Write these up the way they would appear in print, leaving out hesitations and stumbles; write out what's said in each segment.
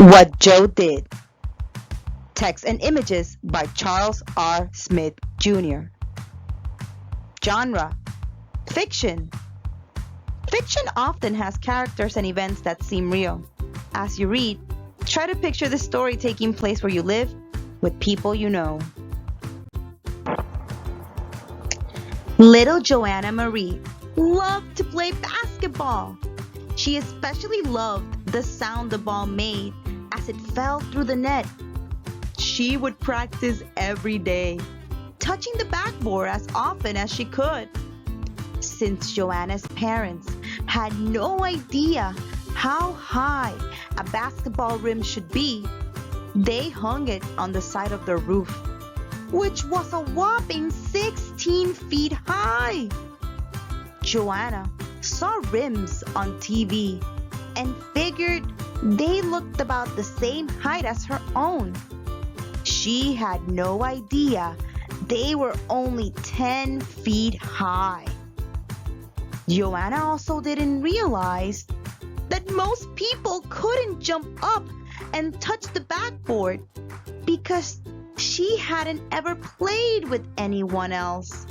What Joe Did. Text and images by Charles R. Smith Jr. Genre: fiction. Fiction often has characters and events that seem real. As you read, try to picture the story taking place where you live with people you know. Little Joanna Marie loved to play basketball. She especially loved the sound the ball made as it fell through the net. She would practice every day, touching the backboard as often as she could. Since Joanna's parents had no idea how high a basketball rim should be, they hung it on the side of their roof, which was a whopping 16 feet high. Joanna saw rims on TV and figured they looked about the same height as her own. She had no idea they were only 10 feet high. Joanna also didn't realize that most people couldn't jump up and touch the backboard because she hadn't ever played with anyone else.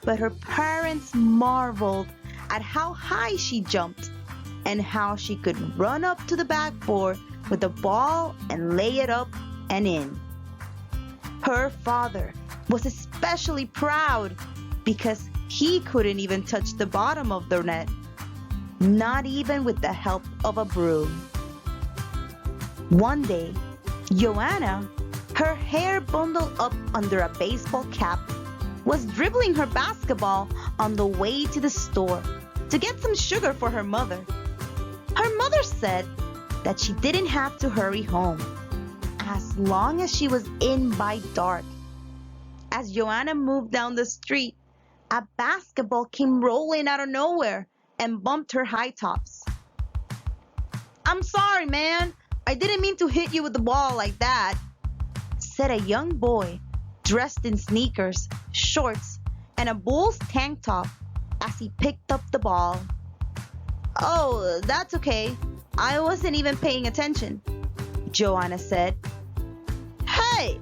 But her parents marveled at how high she jumped and how she could run up to the backboard with the ball and lay it up and in. Her father was especially proud because he couldn't even touch the bottom of the net, not even with the help of a broom. One day, Joanna, her hair bundled up under a baseball cap, was dribbling her basketball on the way to the store to get some sugar for her mother. Her mother said that she didn't have to hurry home as long as she was in by dark. As Joanna moved down the street, a basketball came rolling out of nowhere and bumped her high tops. "I'm sorry, man. I didn't mean to hit you with the ball like that," said a young boy dressed in sneakers, shorts, and a Bulls tank top as he picked up the ball. "Oh, that's okay. I wasn't even paying attention," Joanna said. "Hey,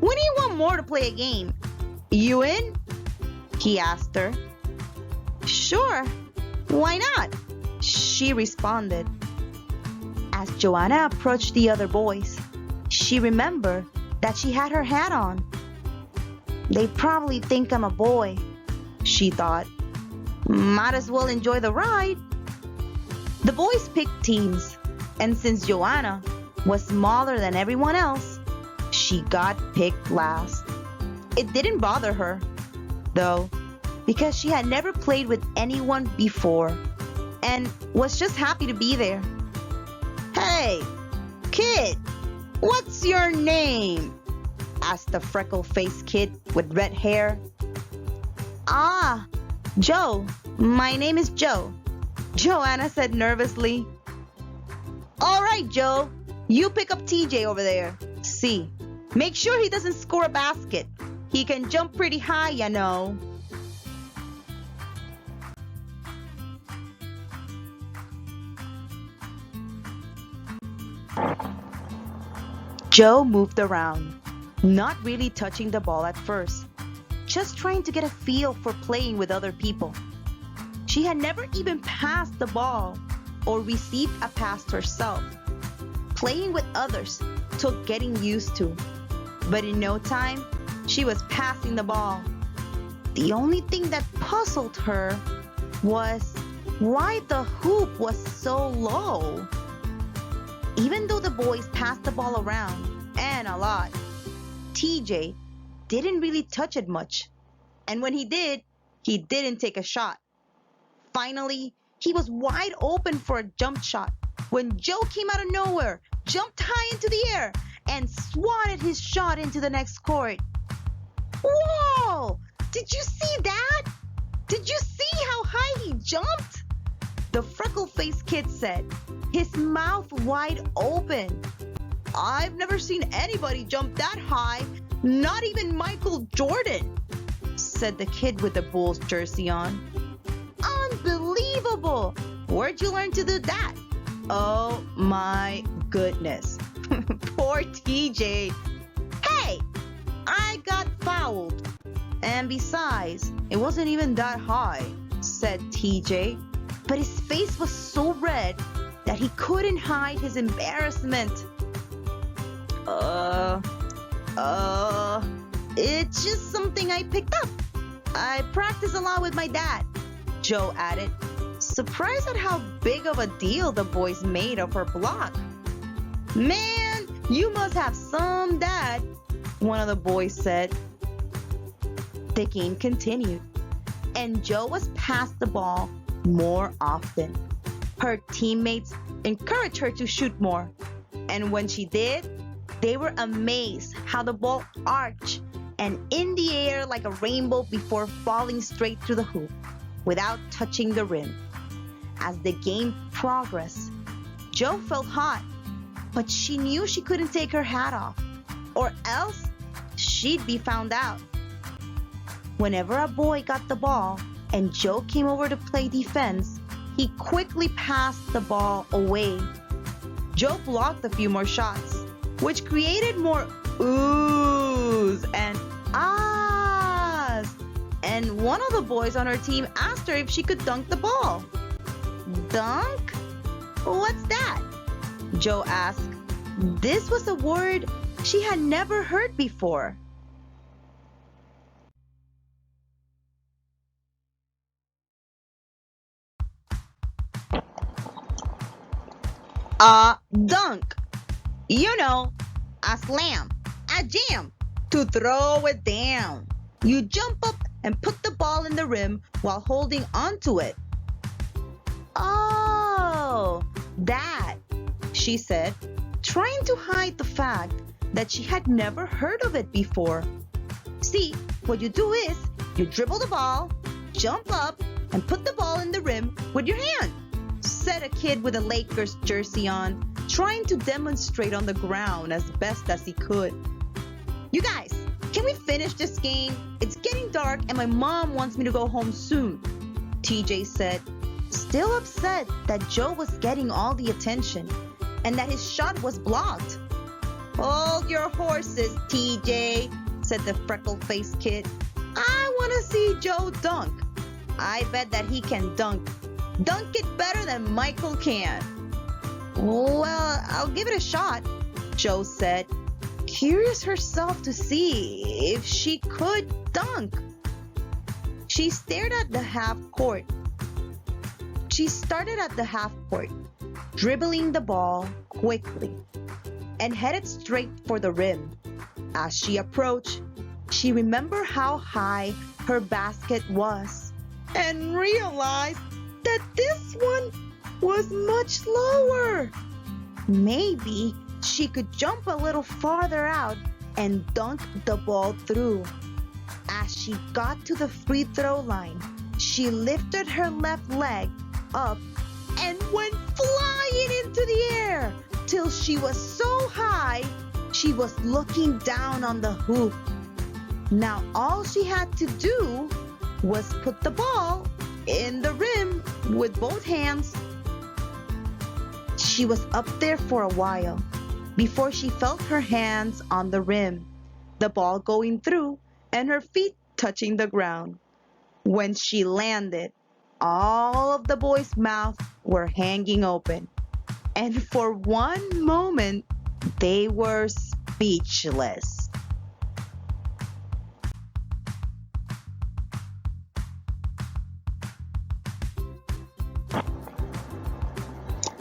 when do you want more to play a game? You in?" he asked her. "Sure, why not?" she responded. As Joanna approached the other boys, she remembered that she had her hat on. "They probably think I'm a boy," she thought. "Might as well enjoy the ride." The boys picked teams, and since Joanna was smaller than everyone else, she got picked last. It didn't bother her, though, because she had never played with anyone before and was just happy to be there. "Hey, kid, what's your name?" asked the freckle-faced kid with red hair. "Ah, Joe. My name is Joe," Joanna said nervously. "All right, Joe. You pick up TJ over there. See, make sure he doesn't score a basket. He can jump pretty high, you know." Joe moved around, not really touching the ball at first, just trying to get a feel for playing with other people. She had never even passed the ball or received a pass herself. Playing with others took getting used to, but in no time, she was passing the ball. The only thing that puzzled her was why the hoop was so low. Even though the boys passed the ball around, and a lot, TJ didn't really touch it much. And when he did, he didn't take a shot. Finally, he was wide open for a jump shot when Joe came out of nowhere, jumped high into the air, and swatted his shot into the next court. "Whoa! Did you see that? Did you see how high he jumped?" the freckle-faced kid said, his mouth wide open. "I've never seen anybody jump that high, not even Michael Jordan," said the kid with the Bulls jersey on. "Unbelievable! Where'd you learn to do that?" "Oh my goodness," Poor TJ. Hey, I got fouled. And besides, it wasn't even that high, said TJ. But his face was so red that he couldn't hide his embarrassment. It's just something I picked up. I practice a lot with my dad, Joe added, surprised at how big of a deal the boys made of her block. Man, you must have some dad, one of the boys said. The game continued, and Joe was passed the ball more often. Her teammates encouraged her to shoot more, and when she did, they were amazed how the ball arched and in the air like a rainbow before falling straight through the hoop without touching the rim. As the game progressed, Joe felt hot, but she knew she couldn't take her hat off, or else she'd be found out. Whenever a boy got the ball and Joe came over to play defense, he quickly passed the ball away. Joe blocked a few more shots, which created more oohs and ahs. And one of the boys on her team asked her if she could dunk the ball. Dunk? What's that? Joe asked. This was a word she had never heard before. Dunk. You know, a slam, a jam, to throw it down. You jump up and put the ball in the rim while holding onto it. Oh, that, she said, trying to hide the fact that she had never heard of it before. See, what you do is you dribble the ball, jump up, and put the ball in the rim with your hand, said a kid with a Lakers jersey on, trying to demonstrate on the ground as best as he could. You guys, can we finish this game? It's getting dark and my mom wants me to go home soon, TJ said, still upset that Joe was getting all the attention and that his shot was blocked. Hold your horses, TJ, said the freckle-faced kid. I want to see Joe dunk. I bet that he can dunk it better than Michael can. Well, I'll give it a shot, Joe said, curious herself to see if she could dunk. She stared at the half court. She started at the half court, dribbling the ball quickly, and headed straight for the rim. As she approached, she remembered how high her basket was and realized that this one was much lower. Maybe she could jump a little farther out and dunk the ball through. As she got to the free throw line, she lifted her left leg up and went flying into the air till she was so high she was looking down on the hoop. Now all she had to do was put the ball in the rim with both hands. She was up there for a while before she felt her hands on the rim, the ball going through, and her feet touching the ground. When she landed, all of the boys' mouths were hanging open, and for one moment, they were speechless.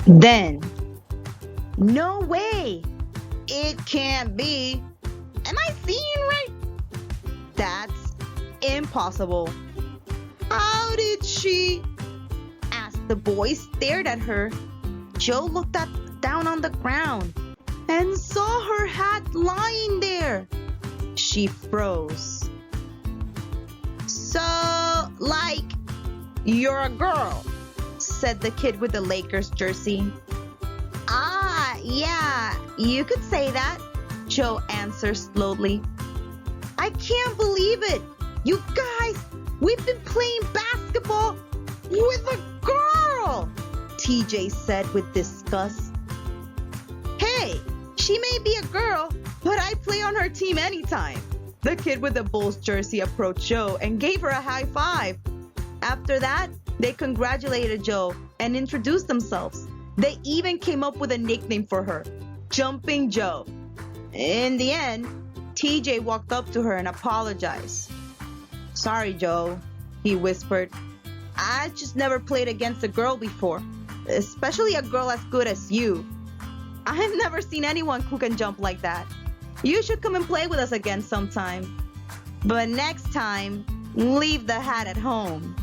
Then, no way! It can't be! Am I seeing right? That's impossible. How did she? As the boys stared at her, Joe looked down on the ground and saw her hat lying there. She froze. So, like, you're a girl, said the kid with the Lakers jersey. Yeah, you could say that, Joe answered slowly. I can't believe it. You guys, we've been playing basketball with a girl, TJ said with disgust. Hey, She may be a girl, but I play on her team anytime. The kid with the Bulls jersey approached Joe and gave her a high five. After that, they congratulated Joe and introduced themselves. They even came up with a nickname for her, Jumping Joe. In the end, TJ walked up to her and apologized. "Sorry, Joe," he whispered. "I just never played against a girl before, especially a girl as good as you. I've never seen anyone who can jump like that. You should come and play with us again sometime. But next time, leave the hat at home."